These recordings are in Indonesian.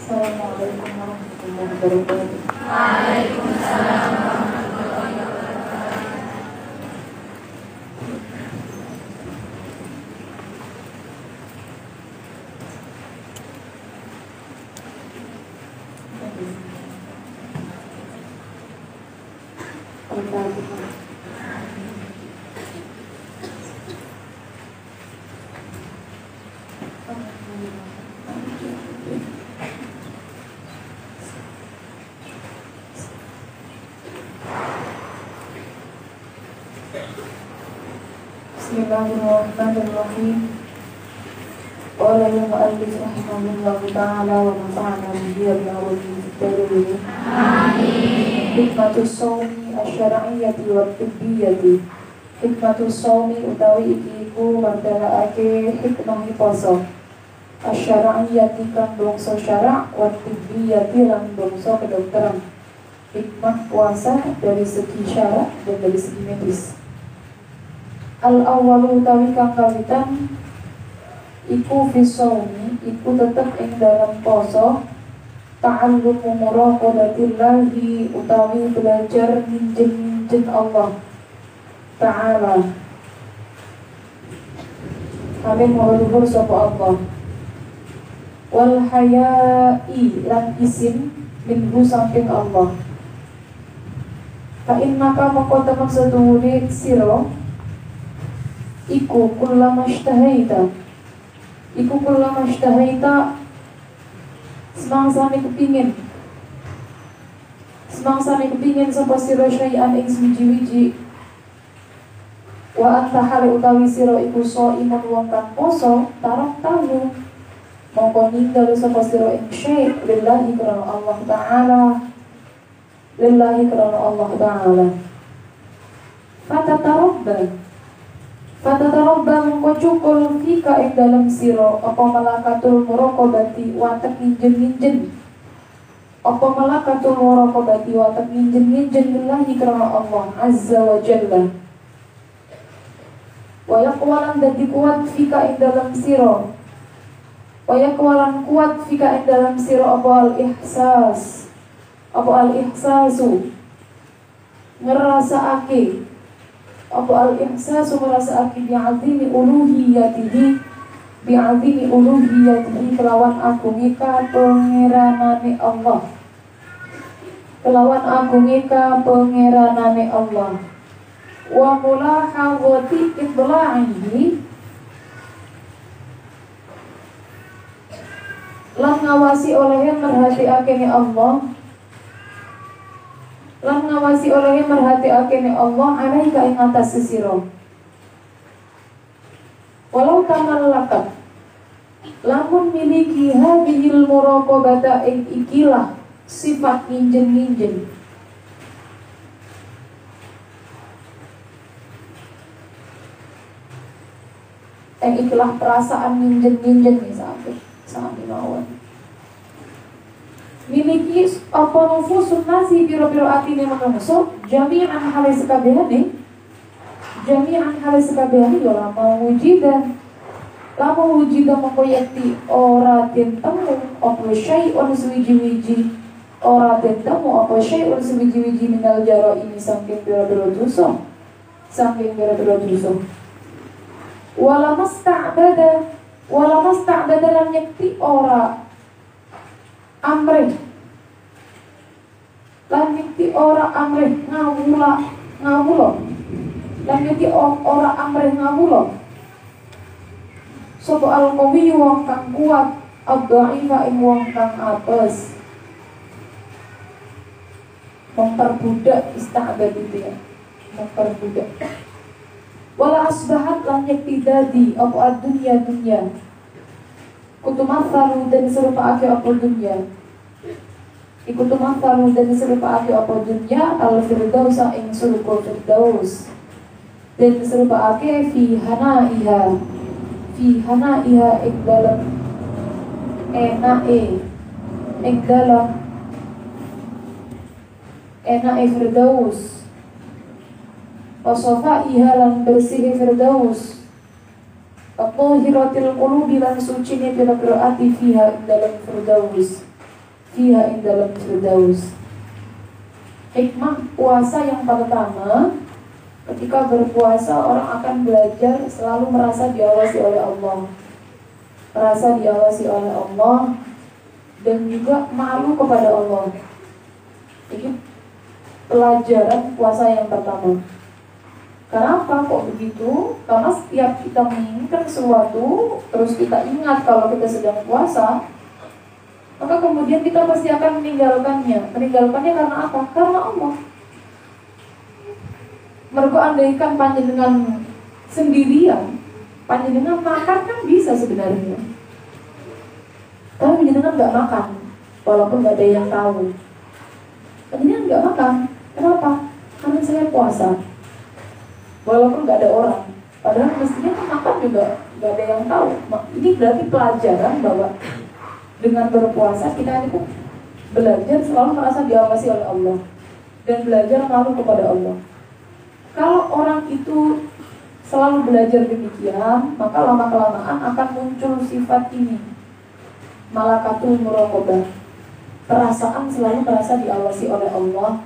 Assalamualaikum warahmatullahi wabarakatuh. Waalaikumsalam warahmatullahi wabarakatuh. Bismillahirrahmanirrahim. Qala al-mu'allif rahimahullahu ta'ala wa nafa'ana bihi wa bi'ulumihi. Amin. Hikmatus shaumi asy-syar'iyyati wa tibbiyati. Hikmatus shaumi utawi iki iku martelakake hikmah poso. Asy-syar'iyyati kang bangsa syara' wa tibbiyati lan bangsa kedokteran. Hikmah puasa dari segi syara' dan dari segi medis. Al-awwalu utawi kang kawitan iku fisawmi iku tetep ing dalam poso ta'allumu muraqabatillahi utawi belajar minjen Allah Ta'ala kalian mau luhur sapa Allah wal haya'i lan isin minhu saking Allah fa innaka maka temen sedulur sira iku kullama ishtahaita semangsane kepingin sapa sira syai'an ing suwiji-wiji wa anta hale utawi sira iku shaimun wong kang poso tarok tahu mongko ninggal sapa sira ing syai' lillahi karena Allah Ta'ala Fatatarabba mengko cukul fika ing dalam sira apa malakatul muraqabati watek nginjen apa malakatul muraqabati watek nginjen lillahi karena Allah azza wa jalla wa yaqwalan dadi kuat fika ing dalam sira apa al-ihsasu ngerasakake apa al-ihsasu merasakake bi'azimi uluhiyatihi kelawan agungi pangeranane Allah wa mulahawati idla'ihi lan ngawasi olehnya merhatiake ni Allah alaika ing atas sira walau tamallakat lamun miliki hadhil muraqabata ing ikilah sifat nginjen ikilah perasaan nginjen misalnya sami mawon miliki apa nufusun nasi biro-biro atine manungsa jami'an hale sekabehane ya lama wujidan mongko yakti ora den temu apa syai'un suwiji-wiji minal jaro ini saking biro-biro dosa wala masta'bada lam yakti ora amrih ngawula sapa al-qawi wong kang kuat ad-dha'ifa ing wong kang apes memperbudak ista'bad itu ya memperbudak wala asbahat lam yakti dadi apa ad-dunya kutumathalu dan serupaake apa dunya ikutumathalu dan serupaake apa dunya al-firdaus ing surga firdaus dan serupaake fi hanaiha ing dalam enake firdaus wasofa ihalan bersih firdaus at-tahiratil qulubi lan sucine pira-pira ati fiha dalam firdaus fiha ing dalam firdaus. Hikmah puasa yang pertama, ketika berpuasa orang akan belajar selalu merasa diawasi oleh Allah. Merasa diawasi oleh Allah dan juga malu kepada Allah. Ini pelajaran puasa yang pertama. Kenapa kok begitu? Karena setiap kita menginginkan sesuatu, terus kita ingat kalau kita sedang puasa, maka kemudian kita pasti akan meninggalkannya. Meninggalkannya karena apa? Karena Allah. Mergo andaikan panjenengan sendirian, panjenengan makan kan bisa sebenarnya. Tapi panjenengan nggak makan, walaupun nggak ada yang tahu. Panjenengan nggak makan. Kenapa? Karena saya puasa. Walaupun nggak ada orang. Padahal mestinya makan juga nggak ada yang tahu. Ini berarti pelajaran bahwa dengan berpuasa kita itu belajar selalu merasa diawasi oleh Allah dan belajar malu kepada Allah. Kalau orang itu selalu belajar demikian, maka lama-kelamaan akan muncul sifat ini, malakatul muraqabah, perasaan selalu merasa diawasi oleh Allah,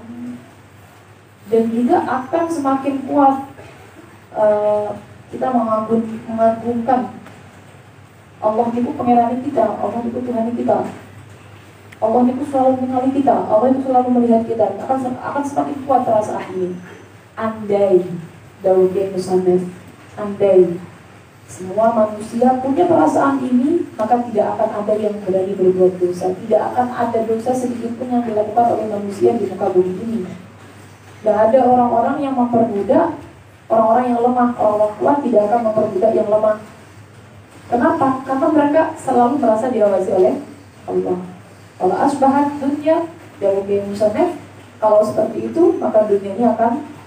dan juga akan semakin kuat kita mengagungkan Allah itu pengerani kita, Allah itu Tuhan kita, Allah itu selalu mengenali kita, Allah itu selalu melihat kita. Akan semakin kuat perasaan ini. Andai Daud bin Musannaf, andai semua manusia punya perasaan ini, maka tidak akan ada yang berani berbuat dosa. Tidak akan ada dosa sedikit pun yang dilakukan oleh manusia di muka bumi ini. Tidak ada orang-orang yang memperbudak orang-orang yang lemah. Orang kuat tidak akan memperbudak yang lemah. Kenapa? Karena mereka selalu merasa diawasi oleh Allah. Kalau asbahat dunia, Daud bin Musannaf, kalau seperti itu, maka dunia ini akan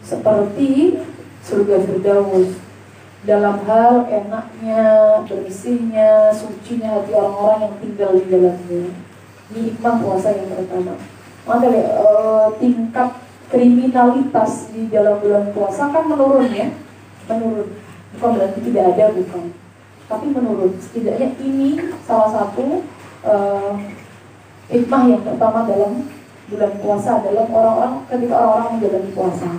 seperti surga Firdaus. Dalam hal enaknya, bersihnya, sucinya hati orang-orang yang tinggal di dalamnya. Ini hikmah puasa yang pertama. Maka tingkat kriminalitas di dalam bulan puasa kan menurun ya. Menurun. Bukan berarti tidak ada, bukan. Tapi menurun. Setidaknya ini salah satu hikmah yang pertama dalam bulan puasa, dalam orang-orang ketika orang-orang menjalani puasa.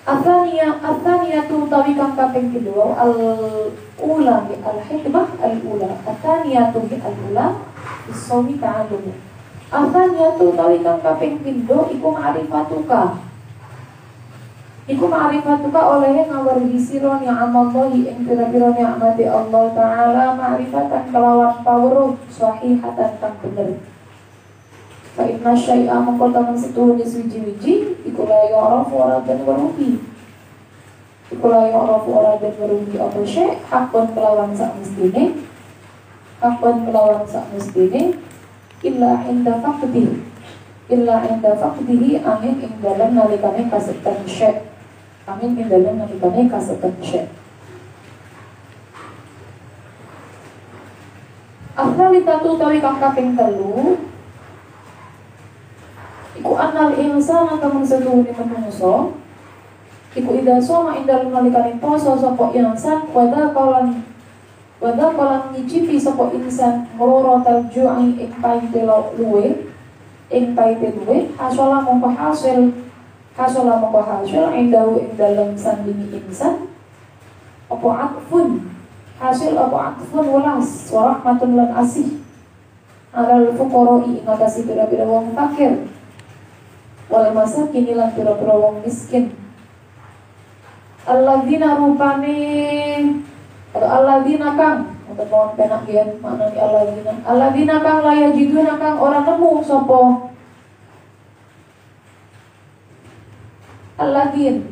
Athaniyatu tawi kang kaping kedua al-ula bi al-hikmah al-ula. Athaniyatu bi al-ula bisawmi ta'allum. Athaniyatu tawi kang kaping pindho iku ma'rifatuka. Iku ma'rifatuka oleh ngawerhi sira ni'amallahi ing pira-pira nikmate Allah taala ma'rifatan kelawan pawruh sahihatan kang bener. Fa inna syai'a mongko taman setuhune suci-wiji iku la ya'rafu ora den weruhi. Iku la ya'rafu ora den weruhi apa syai' hakon kelawan sak mestine. Hakon kelawan sak mestine illa inda faqdihi. Illa inda faqdihi angin ing dalem nalikane kasetan syai'. Angin ing dalem nalikane kasetan syai'. Akhlalitatu tawi kang kaping 3 iku anal insana kang setuhune manungsa iku ida soma indal nalikane poso sapa insan wada kalan nyicipi sapa insan ngroro tarju'i ing paite luwe ing paite luwe hasala mongko hasil indahu ing dalem sandini insan apa atfun hasil apa atfun welas warahmatun lan asih alal fuqara'i ing atase pira-pira wong fakir wal masakin lan pira-pira wong miskin. Alladzina rupane atau alladzina kang untuk mohon penak ya makna di alladzina kang la yajiduna kang ora nemu sapa alladzin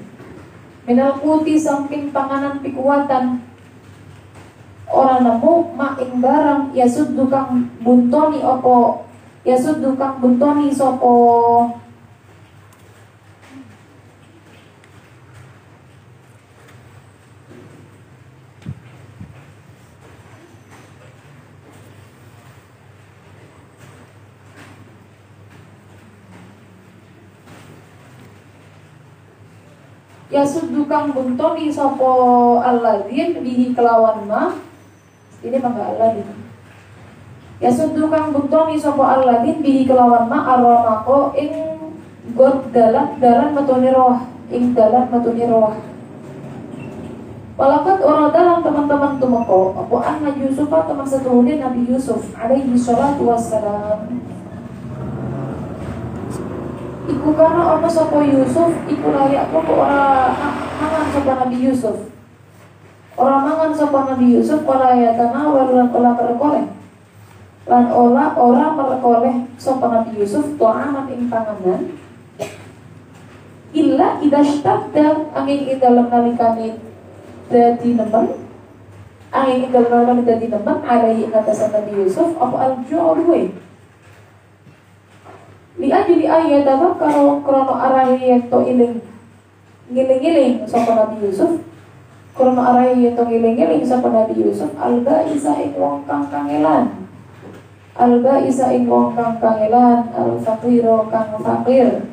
minal quti samping panganan pikuatan ora nemu mak ing barang yasuddu kang buntoni sapa yasudukang buntoni sopo alladzin bihi kelawan ma ini mangga alladzin Ya sudu kang buktoni sapa alladin bihi kelawan ma arramaqo ing god dalan metune roh, ing dalan metune roh. Walakat orang dalam teman-teman tumeko apa anna Yusuf teman setuhune Nabi Yusuf alaihi salatu wassalam. Iku karena ono sapa Yusuf iku layak kok ora mangan sapa Nabi Yusuf. Ora mangan sapa Nabi Yusuf ora ya tanawar lan olah merekoleh. Lan ora merekoleh sapa Nabi Yusuf ta'aman ing panganan. Illa idastadda angin ing dalem nalikane dadi nemen. Angin ing dalem nalikane dadi nemen alai ing atasan Nabi Yusuf apa al-ju'u li ajli ayat apa karo krono arahe to iling ngiling-ngiling sapa Nabi Yusuf krono arahe to ngiling-ngiling sapa Nabi Yusuf alba isa ing wong kang kangelan alba isa ing wong kang kangelan al faqiro kang fakir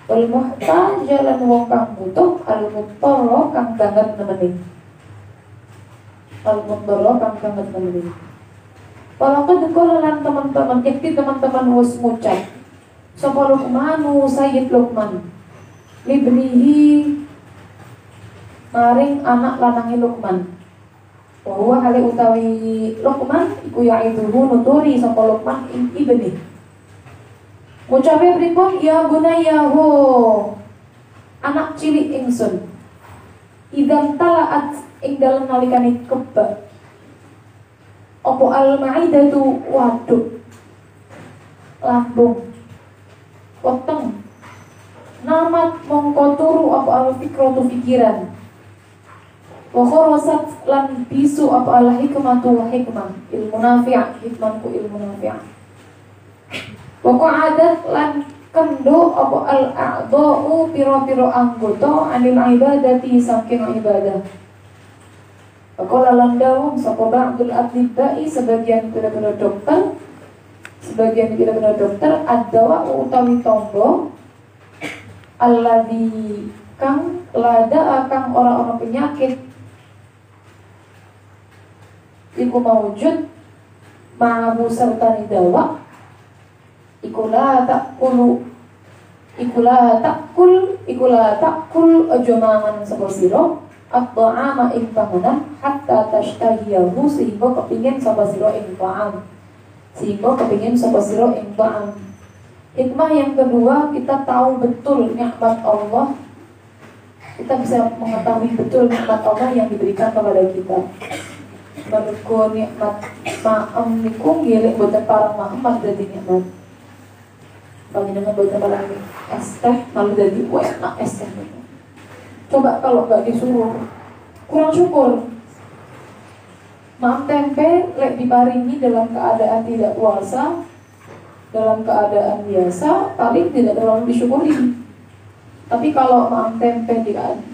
wal muhtaj jalan wong kang butuh al muttarro kang banget nemeni Walaupun dikolan teman-teman, yakti teman-teman was ngucap sapa Luqmanu Sayyid Luqman libnihi maring anak lanangi Luqman bahwa hale utawi Luqman iku yaiduhu nuturi sapa Luqman ing ibni ngucape pripun ya gunayahu anak cilik ingsun idan talaat ing dalem nalikane kebak opo al-ma'idatu waduk lambung weteng namat mongko turu apa al-fikratu pikiran wa kharasat lan bisu apa al-hikmatu hikmah ilmu nafi' hikmahku ilmu nafi' wa qa'adat lan kendo apa al-a'dha'u pira-pira anggota anil ibadati saking ibadah. Faqala landawum sapa ba'dul atibba'i sebagian pira-pira dokter ad-dawa utawi tangga alladzi kang lada kang ora penyakit iku mawujud ma'ahu serta dawa iku la takul aja mangan sapa sira at-ta'ama ing panganan hatta tashtahiyahu sehingga kepingin sapa sira ing ta'am. Hikmah yang kedua, kita tahu betul nikmat Allah. Kita bisa mengetahui betul nikmat Allah yang diberikan kepada kita. Mergo nikmat ma'am niku nggih boten parang Muhammad dadi nikmat. Panjenengan boten parang es teh malu dadi enak es teh. Coba kalau nggak disuruh, kurang syukur. Maam tempe lek diparingi dalam keadaan tidak puasa, dalam keadaan biasa, paling tidak terlalu disyukuri. Tapi kalau maam tempe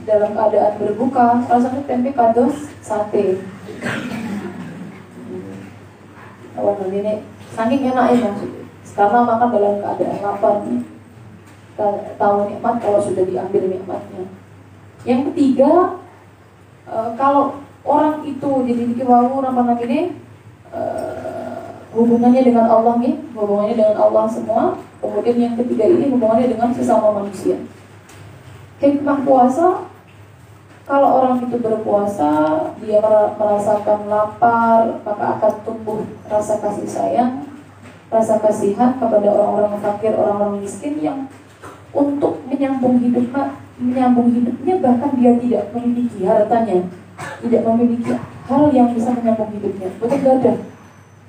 dalam keadaan berbuka, rasanya tempe kados sate. Awal ini saking enaknya maksudnya. Karena makan dalam keadaan lapar, tahu nikmat kalau sudah diambil nikmatnya. Yang ketiga, kalau orang itu jadi bikin wawu apa ini hubungannya dengan Allah nih, hubungannya dengan Allah semua. Kemudian yang ketiga ini hubungannya dengan sesama manusia. Hikmah puasa, kalau orang itu berpuasa, dia merasakan lapar, maka akan tumbuh rasa kasih sayang, rasa kasihan kepada orang-orang fakir, orang-orang miskin yang untuk menyambung hidupnya bahkan dia tidak memiliki hartanya, tidak memiliki hal yang bisa menyambung hidupnya. Betul gak ada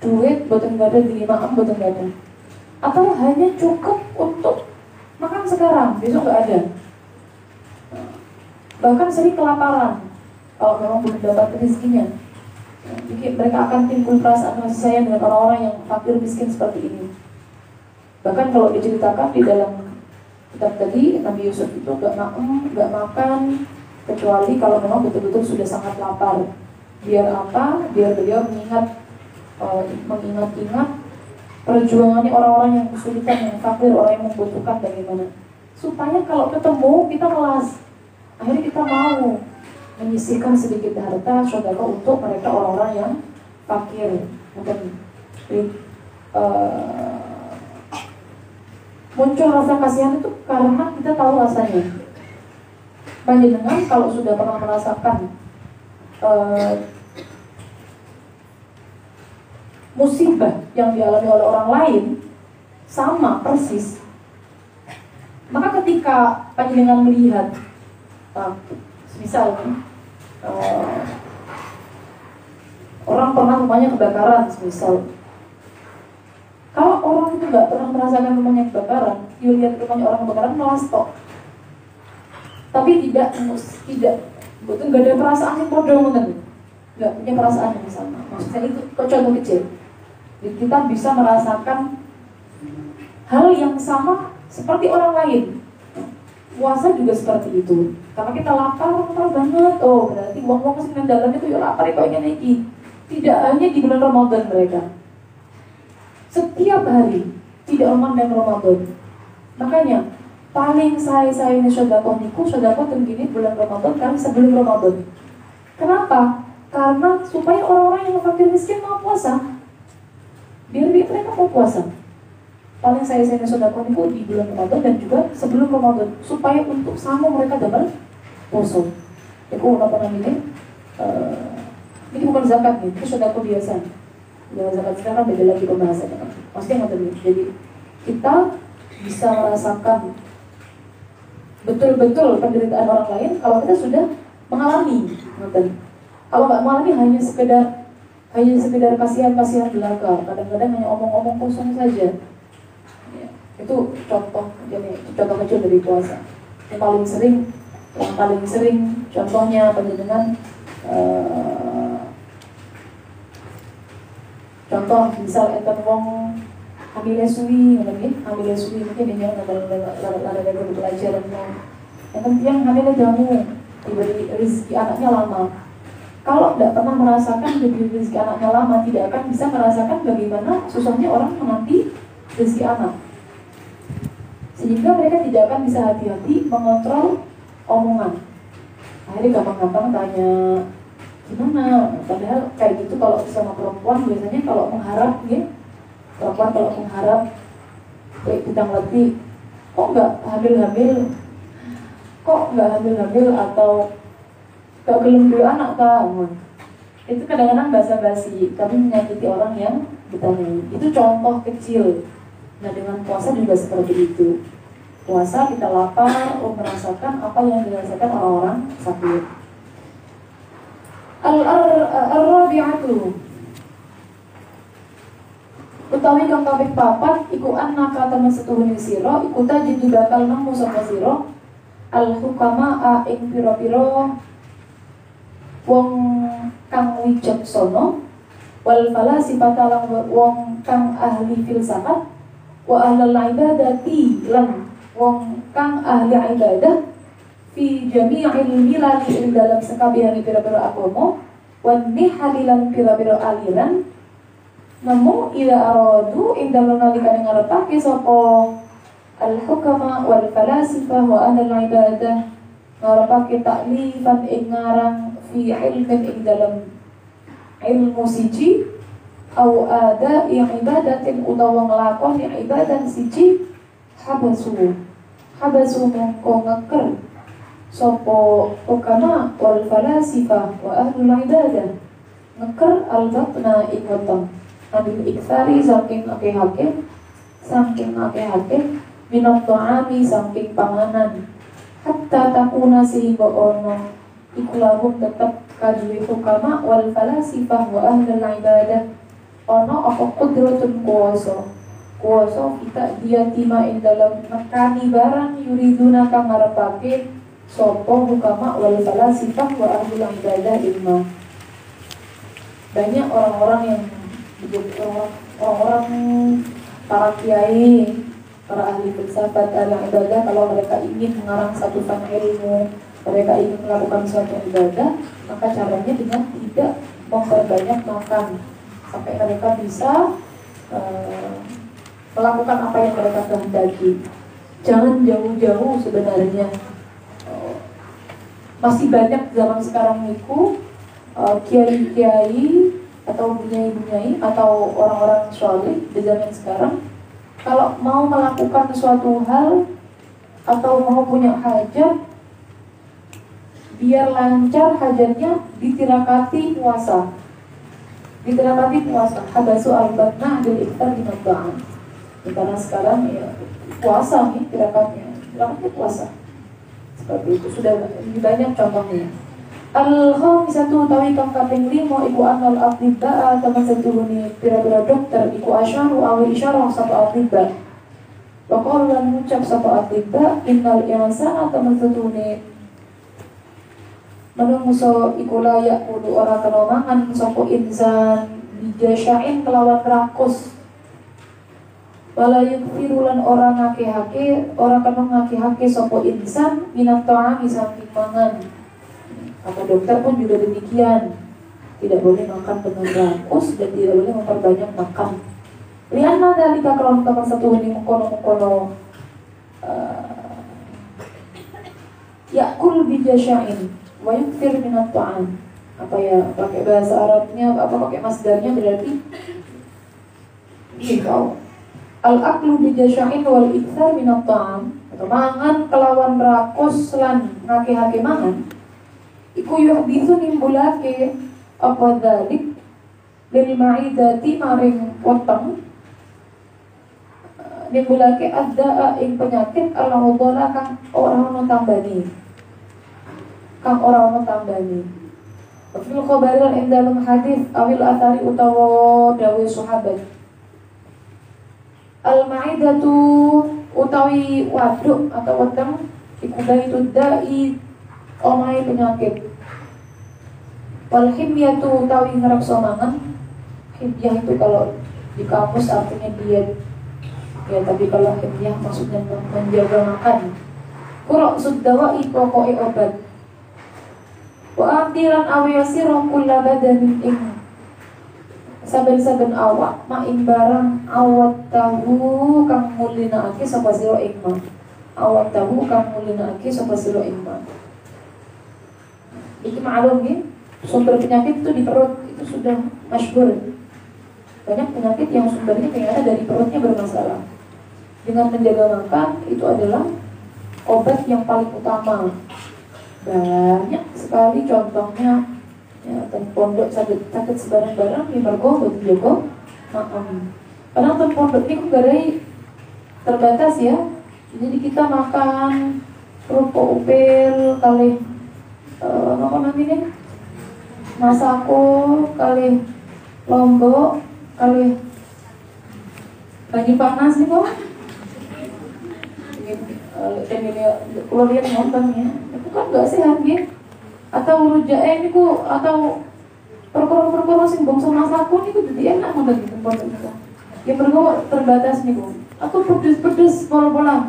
duit, betul gak ada dilimaan, betul gak ada, atau hanya cukup untuk makan sekarang, besok gak ada. Bahkan sering kelaparan kalau memang belum dapat rezekinya. Jadi mereka akan timbul perasaan kasih sayang dengan orang-orang yang fakir miskin seperti ini. Bahkan kalau diceritakan di dalam kitab tadi, Nabi Yusuf itu gak makan kecuali kalau memang betul-betul sudah sangat lapar. Biar apa? Biar beliau mengingat perjuangannya orang-orang yang kesulitan, yang fakir, orang yang membutuhkan bagaimana. Supaya kalau ketemu kita melas, akhirnya kita mau menyisihkan sedikit harta sedekah untuk mereka orang-orang yang fakir. Muncul rasa kasihan itu karena kita tahu rasanya. Panjenengan kalau sudah pernah merasakan musibah yang dialami oleh orang lain sama persis, maka ketika panjenengan melihat misalnya orang pernah rumahnya kebakaran, misal, kalau orang itu nggak pernah merasakan rumahnya kebakaran, dia lihat rumahnya orang kebakaran malah stop. Tapi tidak betul nggak ada perasaan yang bodoh, nggak punya perasaan yang sama. Maksudnya itu contoh kecil. Jadi kita bisa merasakan hal yang sama seperti orang lain. Puasa juga seperti itu. Karena kita lapar banget, oh berarti uang-uang kesini dalam itu ya lapar ya kayaknya nih. Tidak hanya di bulan Ramadan mereka. Setiap hari tidak memandang Ramadan. Makanya paling saya ini sedekah niku sedekah begini bulan Ramadan kan sebelum Ramadan. Kenapa? Karena supaya orang-orang yang fakir miskin mau puasa, biar mereka mau puasa. Paling saya ini sedekah niku di bulan Ramadan dan juga sebelum Ramadan, supaya untuk sama mereka dapat puasa. Aku apa namanya? Ini bukan zakat nih, itu sedekah biasa. Jangan zakat sekarang beda lagi pembahasannya. Maksudnya nggak. Jadi kita bisa merasakan betul-betul penderitaan orang lain kalau kita sudah mengalami. Kalau nggak mengalami hanya sekedar kasihan belaka. Kadang-kadang hanya omong-omong kosong saja. Ya, itu contoh kecil dari puasa. Yang paling sering contohnya panjenengan contoh misal enten wong hamile suwi mungkin ini yang ada pelajaran yang hamile jamu diberi rezeki anaknya lama. Kalau tidak pernah merasakan diberi rezeki anaknya lama, tidak akan bisa merasakan bagaimana susahnya orang menanti rezeki anak. Sehingga mereka tidak akan bisa hati-hati mengontrol omongan. Akhirnya gampang-gampang tanya gimana, padahal kayak gitu kalau sama perempuan biasanya kalau mengharap ya, perempuan kalau mengharap kayak bidang letih, kok nggak hamil atau gak gelem dua anak kan, itu kadang-kadang basa-basi tapi menyakiti orang yang ditanyai. Itu contoh kecil. Nah dengan puasa juga seperti itu. Puasa kita lapar, merasakan apa yang dirasakan orang-orang sakit. Al-rabi'atu utawi kang kaping papat iku annaka temen setuhune sira iku tajidu bakal nemu sapa sira al-hukama ing pira-pira wong kang wicaksana wal falasifata lan wong kang ahli filsafat wa ahlul ibadati lan wong kang ahli ibadah fi jami'il milal ing dalam sekabehane pira-pira agama wan nihalilan pira-pira aliran namu ila aradu ing dalam nalikane ngarepake sapa al-hukama wal falasifah wa ahlul ibadah ngarepake taklifan ing ngarang fi ilmin ing dalam ilmu siji au ada yang ibadatin utawa nglakoni ibadah siji habasu mongko ngeker sopo hukama wal falasifah wa ahlul ibadah ngeker al-batna ing weteng abil iksari saking akeh-akeh minat ta'ami saking panganan hatta takuna sehingga ono iku lahum tetep kadue hukama wal falasifah wa ahlul ibadah ono apa qudratun kuasa kita dia tima ing dalam nekani barang yuriduna kang ngarepake sopo hukama wal falasifah wa ahlul ibadah ilma. Banyak orang-orang yang orang-orang para kiai, para ahli filsafat, ahli ibadah, kalau mereka ingin mengarang satu fan ilmu, mereka ingin melakukan suatu ibadah, maka caranya dengan tidak memperbanyak makan sampai mereka bisa melakukan apa yang mereka kehendaki. Jangan jauh-jauh sebenarnya. masih banyak zaman sekarang niku kiai-kiai atau bunyai-bunyai atau orang-orang soleh di zaman sekarang kalau mau melakukan suatu hal atau mau punya hajat biar lancar hajatnya ditirakati puasa. Ditirakati puasa. Habasu al-batna bil iftar di mabba'an. Karena sekarang ya puasa nih tirakatnya. Tirakatnya puasa. Seperti itu sudah lebih banyak contohnya. Al-khamisatu utawi kang kaping 5 iku anal atibba teman setuhuni pira-pira dokter iku asyaru awi isyarah sapa atibba. Wa qala lan ngucap sapa atibba innal insana teman setuhuni menungso iku layak kudu ora kena mangan sapa insan bijasyain kelawan rakus. Wala yukfirulan orang ngake-hake orang kena ngake-hake sapa insan minat ta'ami saking mangan. Kata dokter pun juga demikian, tidak boleh makan dengan rakus dan tidak boleh memperbanyak makan. Lihatlah dari kalau kamar satu ini mengkono yakul bijasyain wa yukfir minat ta'am. Apa ya, pakai bahasa Arabnya apa pakai masdarnya berarti kau al-aklu bijasyain wal ikthar minat ta'am, atau mangan kelawan rakus lan ngake-hake mangan iku yuhbithu nimbulake apa dalik dari ma'idati maring weteng nimbulake adda'a ing penyakit al-mudhara kang ora ono tambani Fil khabaran ing dalam hadis awil athari utawa dawe sahabat al-ma'idatu utawi waduk atau weteng iku baitud da'i omai penyakit. Wal himyatu utawi ngerekso mangan. Himyah itu kalau di kamus artinya diet. Ya, tapi kalau himyah maksudnya menjaga makan. Qura suddawai pokoke obat. Wa amdilan awiyasira kulla badanin ing saben-saben awak maing barang awat tahu kang mulinaake sapa sira ing ma. Awat tahu kang mulinaake sapa sira ing ma. Itu maklum ya, sumber penyakit itu di perut itu sudah masyhur. Banyak penyakit yang sumbernya ternyata dari perutnya bermasalah. Dengan menjaga makan itu adalah obat yang paling utama. Banyak sekali contohnya ya, dan pondok sakit sebarang-barang yang mergo buat jago makan. Kadang ten pondok ini garai terbatas ya. Jadi kita makan kerupuk upil kali apa namanya masako kali lombok kali banyu panas nih kok dan ini kalau lihat nontonnya itu kan nggak sehat ya atau rujak ini ku atau perkara-perkara sing bangsa masako nih ku jadi enak banget di tempat itu ya perlu terbatas nih ku atau pedes-pedes pola-pola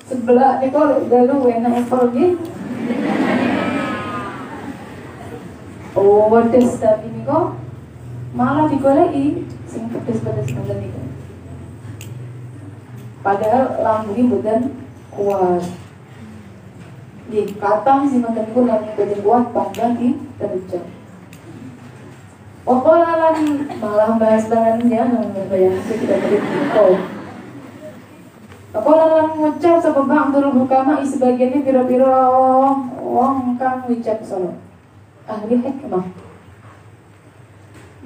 sebelah nih kok galu enak pergi. Oh, pedes tapi ini kok malah digoleki sing pedes-pedes banget niku. Padahal lambungnya bukan kuat. Di kata si mantan niku lambung bukan kuat pandang di terjang. Wakolan malah bahas tangannya yang tidak begitu. Wakolan ngucap sebab Abdul Hukama sebagiannya pira-pira wong kang ngucap salat. Ahli hikmah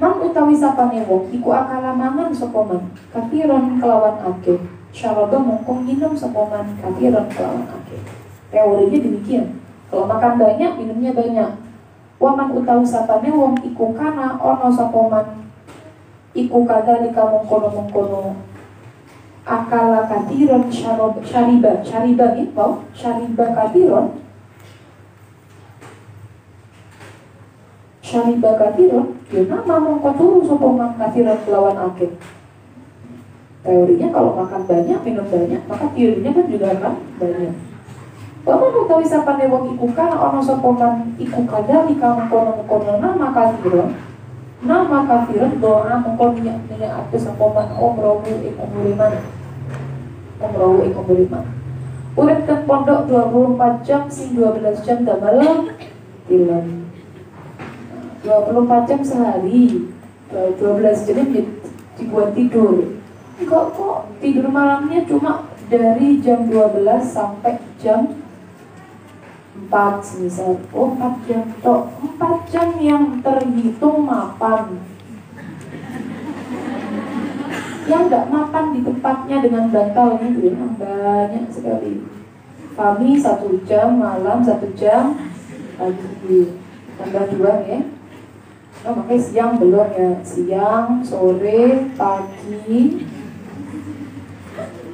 man utawi sapane wong iku akala mangan sapa man kafiran kelawan akeh syaraba mongko minum sapa man kafiran kelawan akeh. Teorinya demikian. Kalau makan banyak minumnya banyak. Waman utawi sapane wong iku kana ana sapa man iku kadzalika mongkono akala kafiran syariba itu syariba kafiran syariba kafiron, ya nama mongko turu sapa man kafiron kelawan akeh. Teorinya kalau makan banyak, minum banyak, maka teorinya kan juga akan banyak. Waman utawi sapane wong iku kana ana sapa man iku kadzalika mongkono nama kafiron doa mongko minyak sapa man umrohu ing umuriman. Urip teng pondok 24 jam sing 12 jam damel tilam. 24 jam sehari, 12 jam dibuat tidur. Enggak kok, tidur malamnya cuma dari jam 12 sampai jam 4 semisal. Oh 4 jam toh, 4 jam yang terhitung mapan. Yang nggak mapan di tempatnya dengan bantalnya itu yang banyak sekali. Kami 1 jam malam, 1 jam pagi, tambah 2 ya. Oh, makanya siang belum ya, siang, sore, pagi.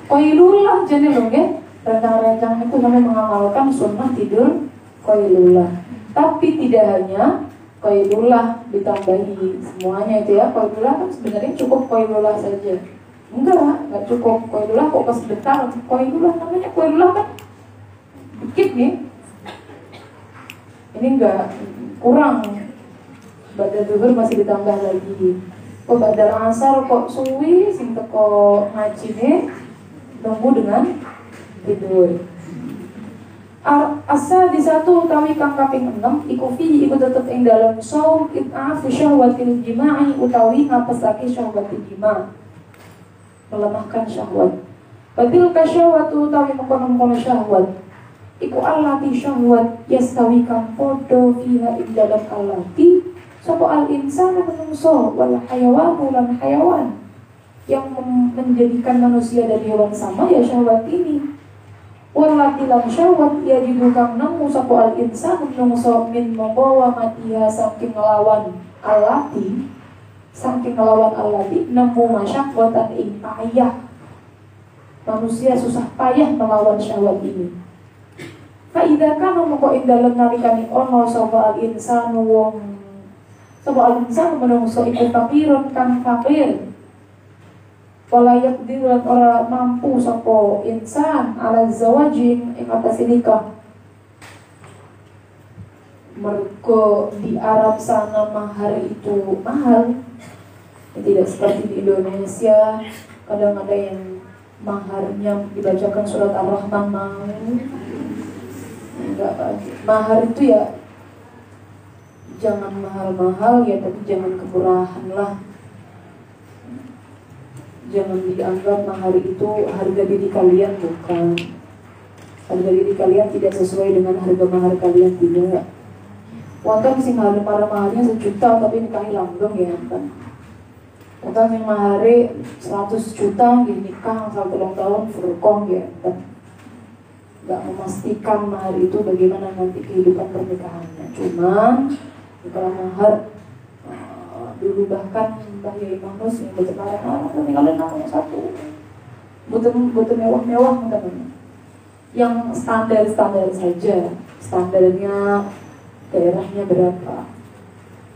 Qailulah jadi loh ya. Rencang-rencang itu kami mengamalkan sunnah tidur qailulah. Tapi tidak hanya qailulah ditambahi semuanya itu ya. Qailulah kan sebenarnya cukup qailulah saja. Enggak cukup qailulah kok pas sebentar. Qailulah namanya qailulah kan dikit nih. Ini enggak kurang. Badal zuhur masih ditambah lagi. Kok badal asar kok suwi sing teko ngaji nih nunggu dengan tidur. Asal di satu utawi kang kaping 6 iku fi iku tetep ing dalam saum it'afu syahwatil jima'i utawi ngapesake syahwatil jima'. Melemahkan syahwat. Batil kasyahwatu utawi mengkono-mengkono syahwat. Iku allati syahwat yastawi kang podo fiha ing dalam allati sapa al-insanu menungso wal hayawanu lan hayawan. Yang menjadikan manusia dari hewan sama ya syahwat ini. Wallati lam syahwat ya didukang nemu sapa al-insanu menungso min membawa matiha saking ngelawan allati nemu masyakwatan ing payah. Manusia susah payah melawan syahwat ini. Fa'idha kana moko ing dalem nalikane ono sapa al-insanu wong sapa al-insanu menungso iku fakirun kang fakir. Walayak dilan ora mampu sapa insan ala zawajin ing atas nikah. Mergo di Arab sana mahar itu mahal. Tidak seperti di Indonesia, kadang ada yang maharnya dibacakan surat Ar-Rahman mau. Enggak, mahar itu ya jangan mahal-mahal ya, tapi jangan kemurahan lah. Jangan dianggap mahar itu harga diri kalian, bukan. Harga diri kalian tidak sesuai dengan harga mahar kalian, tidak. Wonten sing maharnya 1 juta tapi nikahi langgeng ya kan. Wonten sing mahare 100 juta nikah 1 tahun furqong ya kan. Gak memastikan mahar itu bagaimana nanti kehidupan pernikahannya. Cuman kalau mahar dulu bahkan Mbah Yai Manus yang bersekarang tinggalin namanya 1 butuh mewah-mewah teman-teman. Yang standar-standar saja. Standarnya daerahnya berapa?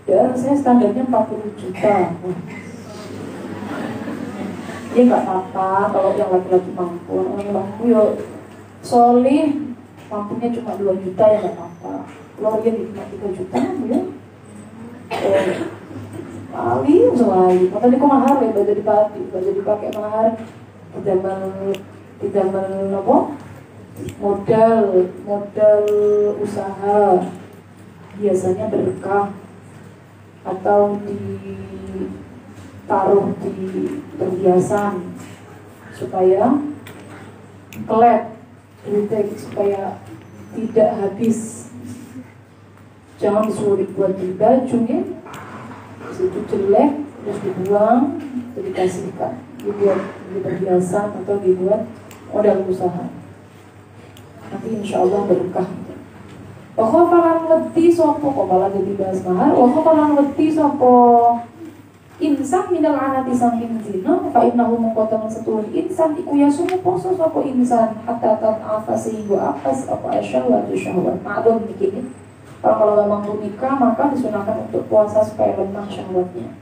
Daerah saya standarnya 40 juta. Ya nggak apa-apa kalau yang laki-laki mampu. Orang mampu ya solih, mampunya cuma 2 juta ya nggak apa-apa. Kalau dia cuma 3 juta ya paling selain tadi kok mahar ya baju dipakai mahar tidak apa modal usaha biasanya berkah atau ditaruh di perhiasan supaya kelep supaya tidak habis. Jangan disuruh dibuat di bajunya, itu jelek terus dibuang, terus dikasihkan, dibuat di perhiasan atau dibuat modal usaha. Nanti insya Allah berkah. Waktu palang leti sopo kok malah jadi bahas mahar. Waktu palang leti sopo insan minal anati saking zina, fa innahu mengkotakan setuhun insan iku yasumu poso sopo insan hatta tan'afa sehingga apas apa syahwat syahwat. Maklum begini. Kalau memang nikah maka disunahkan untuk puasa supaya lemah syahwatnya.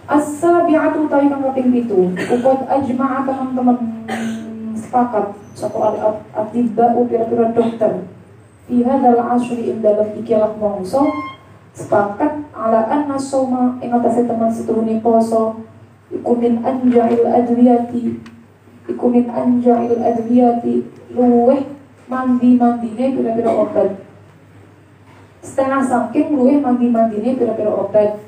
As-sabi'atu utawi kang kaping 7. Ukut ajma'a teman-teman sepakat sapa atibba pira-pira dokter. Fi hadzal asri ing dalam ikilah mongso sepakat ala anna soma ing atase teman setuhune poso iku min anja'il adwiyati iku min anja'il adwiyati luweh mandi-mandine pira-pira obat. Setengah saking luweh mandi-mandine pira-pira obat.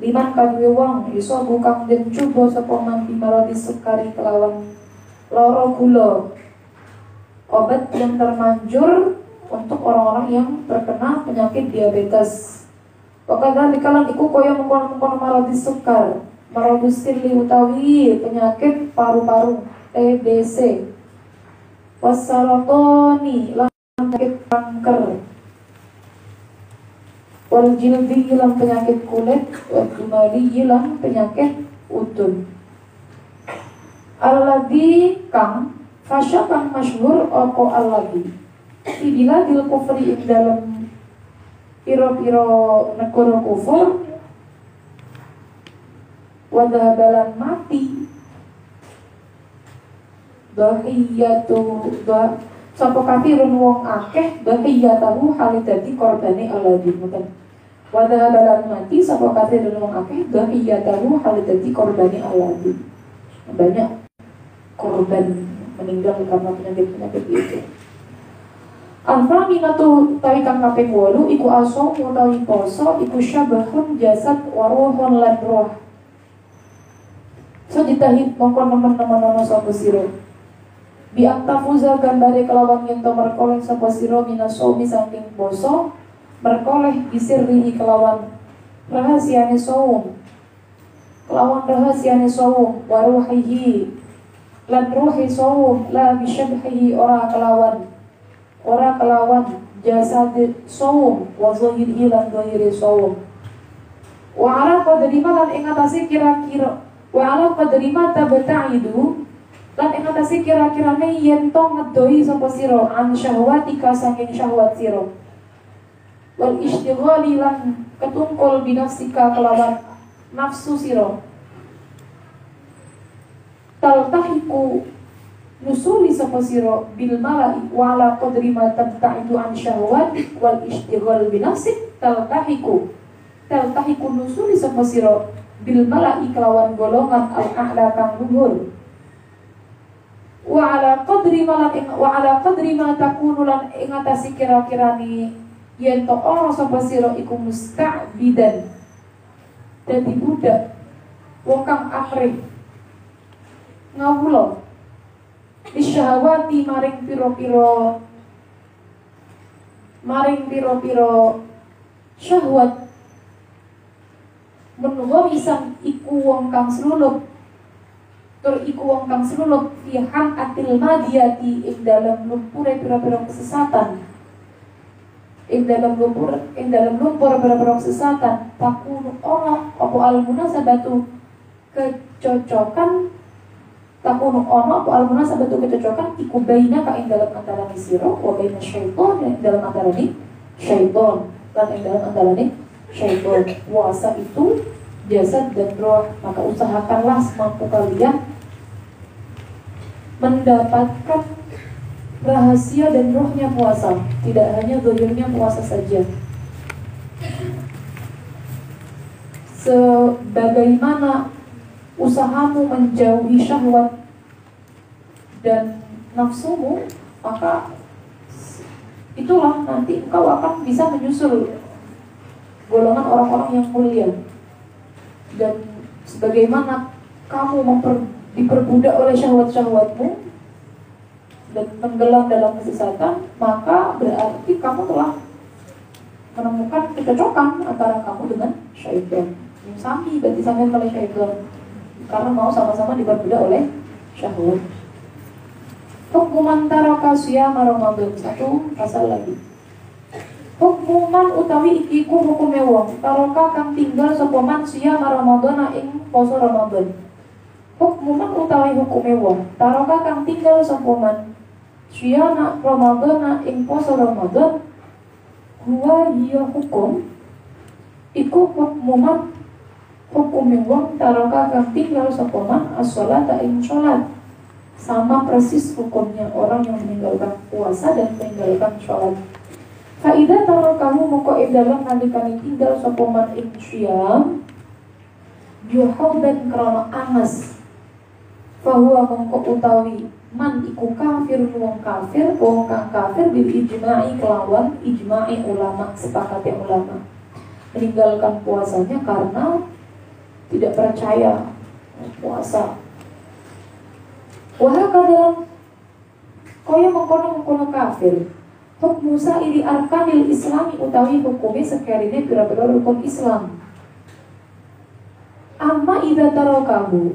Liman kadwe wong iso bukang den coba sapa man bimarodi sukari kelawan loro gula. Obat yang termanjur untuk orang-orang yang terkena penyakit diabetes. Wakadha dikalan iku kaya mengkono-mengkono marodi sukar, marodi sirli utawi penyakit paru-paru TBC. Wasaratoni lan penyakit kanker. Wal jildi hilang penyakit kulit, wal jumali hilang penyakit udun. Alladhi kang fasya kang masyhur opo alladhi. Ibila dil kufri ing dalam piro-piro negara kufur, wadahabalan mati. Dahiyatu sapa kafirun wong akeh dahiyatahu halidati korbane alladhi mutan. Wadahabalan mati sapa kafirun wong akeh dahiyatahu halidati korbane alladhi. Banyak korban meninggal karena penyakit-penyakit itu. Al-faminatu tawi kang kaping 8 iku aso utawi poso iku syabahun jasad waruhun lan roh. So ditahid mongkon nemen-nemen ana sapa sira. Bi aktafuza gambare kelawan yen to merkoleh sapa sira minasomi saking poso, merkoleh bisirrihi kelawan rahasiane saum. Kelawan rahasiane saum waruhihi lan ruhi saum la bisyabhihi ora kelawan jasad saum wa zahirihi lan zahiri saum. Wa ala qadri ma lan ing atase kira-kira wa ala qadri ma tabta'idu lan ing atase kira-kirane yen to ngedoi sapa sira an syahwatika saking syahwat sira. Wal istighali lan ketungkul binafsika kelawan nafsu sira. Taltahiku nusuli sapa sira bil mala'i wa ala qadri ma tabta'idu an syahwat wal istighal bi nafsik taltahiku nusuli sapa sira bil mala'i kelawan golongan al a'la kang luhur wa ala qadri ma takunu lan ing atase kira-kirane yen to ana sapa sira iku musta'bidan dadi budak wong kang akrih ngawula isyahwati maring piro-piro syahwat menunggu isan iku wong kang slulup fihan atil madiyati ing dalam lumpure piro-piro kesesatan ing dalam lumpur piro-piro kesesatan takunu ono apa al-munasabatu kecocokan takunu ono apa al-munasabatu kecocokan iku baina ka ing dalam antarane sira wa baina syaitan ing dalam antarane syaitan lan ing dalam antarane syaitan. Puasa itu jasad dan roh, maka usahakanlah semampu kalian mendapatkan rahasia dan rohnya puasa, tidak hanya zahirnya puasa saja. Sebagaimana usahamu menjauhi syahwat dan nafsumu, maka itulah nanti engkau akan bisa menyusul golongan orang-orang yang mulia. Dan sebagaimana kamu diperbudak oleh syahwat-syahwatmu dan tenggelam dalam kesesatan, maka berarti kamu telah menemukan kecocokan antara kamu dengan syaitan. Sami berarti sama oleh syaitan, karena mau sama-sama diperbudak oleh syahwat. Hukuman taraka siyama Ramadan. Satu pasal lagi. Hukuman utawi ikiku hukume wong taraka kang tinggal sapa man siyama Ramadan ing poso Ramadan. Hukuman utawi hukume wong taraka kang tinggal sapa man siyama Ramadan ing poso Ramadan. Huwa hiya hukum iku hukuman hukume wong taraka kang tinggal sapa man as-shalata ing salat. Sama persis hukumnya orang yang meninggalkan puasa dan meninggalkan sholat. Faidah taruh kamu moko dalam nalikane tinggal sopoman ing syam juhau dan kerana angas fahuwa mongko utawi man iku kafir wong kafir kang kafir bil ijma'i kelawan ijma'i ulama, sepakatnya ulama, meninggalkan puasanya karena tidak percaya puasa. Wahai kalian kaya mengkono kafir hukmu sa'iri arkanil islami utawi hukumnya sekarine pira-pira rukun Islam. Amma idza tarakahu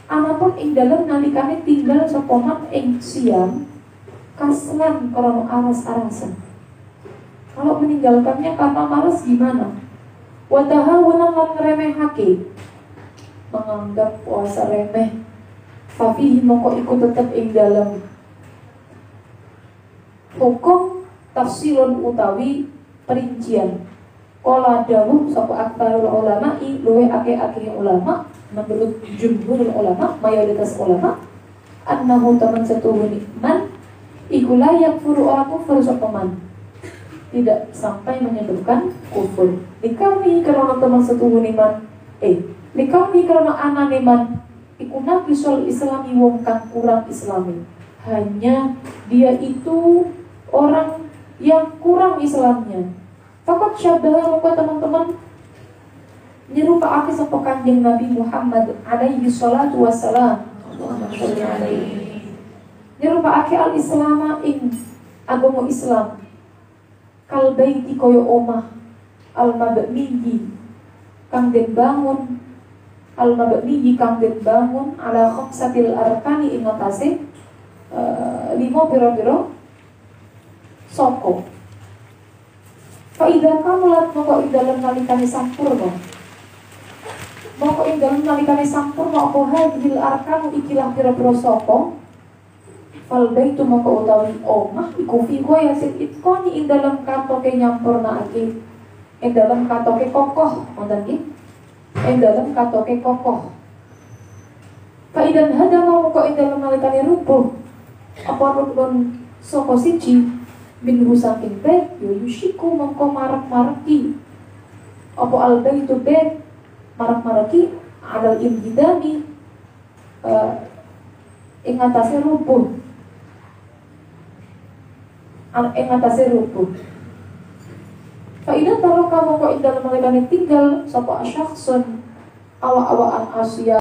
anapun ing dalem nalikane tinggal sapa man ing siam kaslan krana aras-arasan. Kalau meninggalkannya karena malas gimana? Wa tahawunan lan ngremehake, menganggap puasa remeh. Fafihi mongko iku tetep ing dalem hukum tafsilun utawi perincian. Qala dawuh sapa aktarul ulama'i luwe akeh-akeh ulama, menurut jumhur ulama, mayoritas ulama, annahu taman setuhuni man iku la yakfuru ora kufur sapa man, tidak sampai menyebutkan kufur. Dikauni karena teman setuhuni man dikauni karena anane man iku naqisul islami wong kang kurang islami, hanya dia itu orang yang kurang Islamnya. Fakat syabdaha muka teman-teman nyerupaake sapa Kanjeng Nabi Muhammad alaihi salatu wassalam, nyerupaake al-islama ing agama Islam kal baiti koyo omah al-mabniyi kang den bangun al-mabniyi kang den bangun ala khamsatil arkani ing atase 5 pira-pira soko. Faidah kamulat moko ing dalem nalikane sampurna, moko ing dalem nalikane sampurna apa hadhil arkanu ikilah pira-pira soko. Fal baitu moko utawi omah iku fi ghayatil itqani ing dalem katoke nyampurnaake, ing dalem katoke kokoh, wonten nggih, ing dalem katoke kokoh. Faidan hadama moko ing dalem nalikane rubuh apa rukun saka siji min saking bait yo yushiku mongko marak-maraki apa albai itu bait marak-maraki adal imhidami ing atase rubuh Faidah taruh kamu kok ing dalem nalikane tinggal sapa syakhsun awa-awaan asya